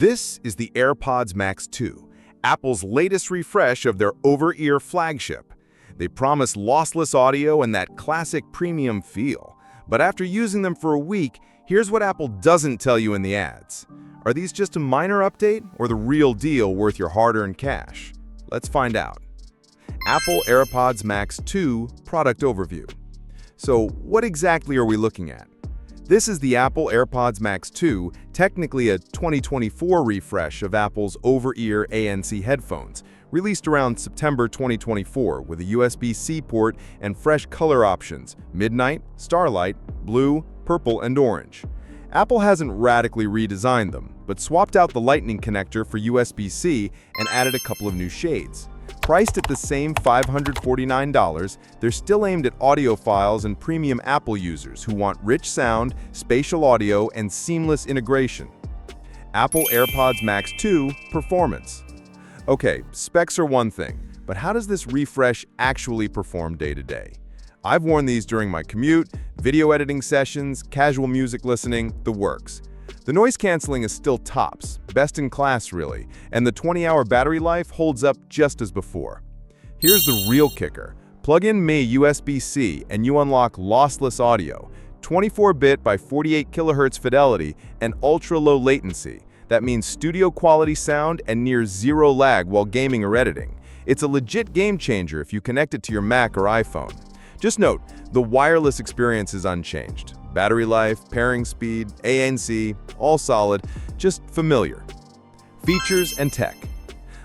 This is the AirPods Max 2, Apple's latest refresh of their over-ear flagship. They promise lossless audio and that classic premium feel. But after using them for a week, here's what Apple doesn't tell you in the ads. Are these just a minor update or the real deal worth your hard-earned cash? Let's find out. Apple AirPods Max 2 Product Overview. So what exactly are we looking at? This is the Apple AirPods Max 2, technically a 2024 refresh of Apple's over-ear ANC headphones, released around September 2024 with a USB-C port and fresh color options: midnight, starlight, blue, purple, and orange. Apple hasn't radically redesigned them, but swapped out the Lightning connector for USB-C and added a couple of new shades. Priced at the same $549, they're still aimed at audiophiles and premium Apple users who want rich sound, spatial audio, and seamless integration. Apple AirPods Max 2 Performance. Okay, specs are one thing, but how does this refresh actually perform day to day? I've worn these during my commute, video editing sessions, casual music listening, the works. The noise canceling is still tops, best in class really, and the 20-hour battery life holds up just as before. Here's the real kicker. Plug in Me USB-C and you unlock lossless audio, 24-bit by 48 kHz fidelity, and ultra-low latency. That means studio-quality sound and near zero lag while gaming or editing. It's a legit game changer if you connect it to your Mac or iPhone. Just note, the wireless experience is unchanged. Battery life, pairing speed, ANC, all solid, just familiar. Features and tech.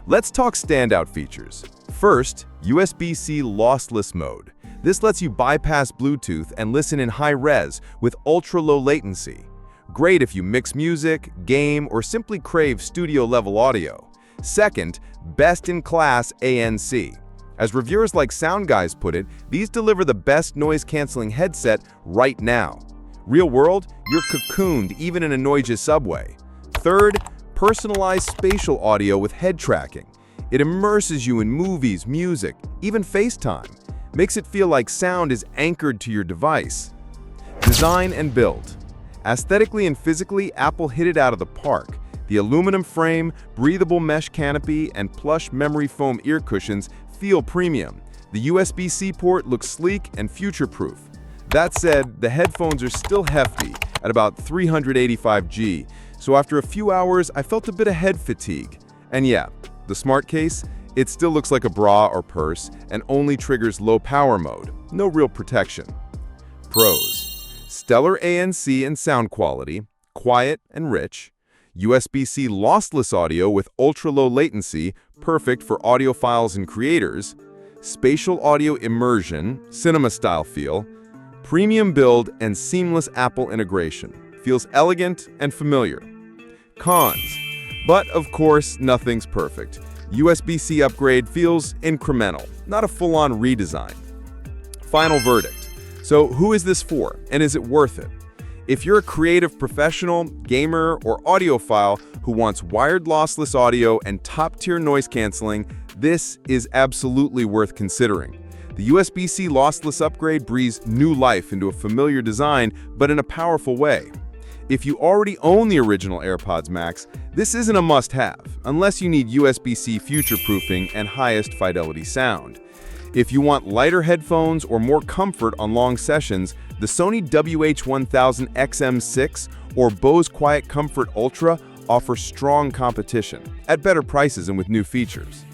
Let's talk standout features. First, USB-C lossless mode. This lets you bypass Bluetooth and listen in high res with ultra-low latency. Great if you mix music, game, or simply crave studio-level audio. Second, best-in-class ANC. As reviewers like Sound Guys put it, these deliver the best noise-canceling headset right now. Real world, you're cocooned even in a noisy subway. Third, personalized spatial audio with head tracking. It immerses you in movies, music, even FaceTime. Makes it feel like sound is anchored to your device. Design and build. Aesthetically and physically, Apple hit it out of the park. The aluminum frame, breathable mesh canopy, and plush memory foam ear cushions feel premium. The USB-C port looks sleek and future-proof. That said, the headphones are still hefty at about 385 G, so after a few hours, I felt a bit of head fatigue. And yeah, the smart case, it still looks like a bra or purse and only triggers low power mode. No real protection. Pros. Stellar ANC and sound quality, quiet and rich. USB-C lossless audio with ultra-low latency, perfect for audiophiles and creators. Spatial audio immersion, cinema-style feel. Premium build and seamless Apple integration. Feels elegant and familiar. Cons. But of course, nothing's perfect. USB-C upgrade feels incremental, not a full-on redesign. Final verdict. So who is this for, and is it worth it? If you're a creative professional, gamer, or audiophile who wants wired lossless audio and top-tier noise canceling, this is absolutely worth considering. The USB-C lossless upgrade breathes new life into a familiar design, but in a powerful way. If you already own the original AirPods Max, this isn't a must-have, unless you need USB-C future-proofing and highest fidelity sound. If you want lighter headphones or more comfort on long sessions, the Sony WH-1000XM6 or Bose Quiet Comfort Ultra offer strong competition, at better prices and with new features.